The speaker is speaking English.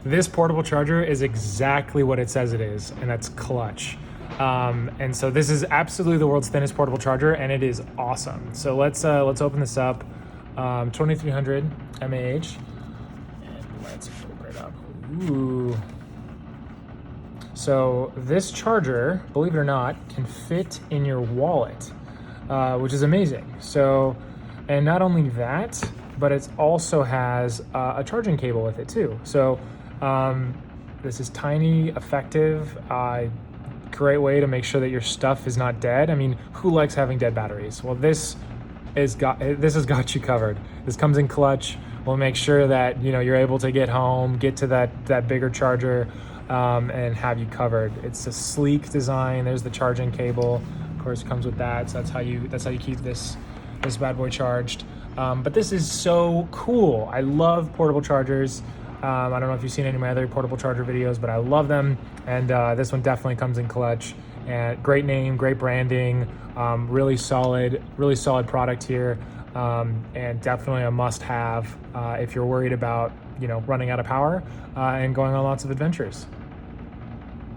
this portable charger is exactly what it says it is, and that's clutch. And so this is absolutely the world's thinnest portable charger, and it is awesome. So let's open this up. 2300 mAh, and let's open it up. Ooh. So this charger, believe it or not, can fit in your wallet, which is amazing. So, and not only that, but it also has a charging cable with it too. So this is tiny, effective, great way to make sure that your stuff is not dead. I mean, who likes having dead batteries? Well, this has got you covered. This comes in clutch. We'll make sure that you're able to get home, get to that bigger charger, and have you covered. It's a sleek design. There's the charging cable. Of course, it comes with that. So that's how you keep this bad boy charged. But this is so cool. I love portable chargers. I don't know if you've seen any of my other portable charger videos, but I love them. And this one definitely comes in clutch. And great name, great branding, really solid product here, and definitely a must-have if you're worried about running out of power and going on lots of adventures.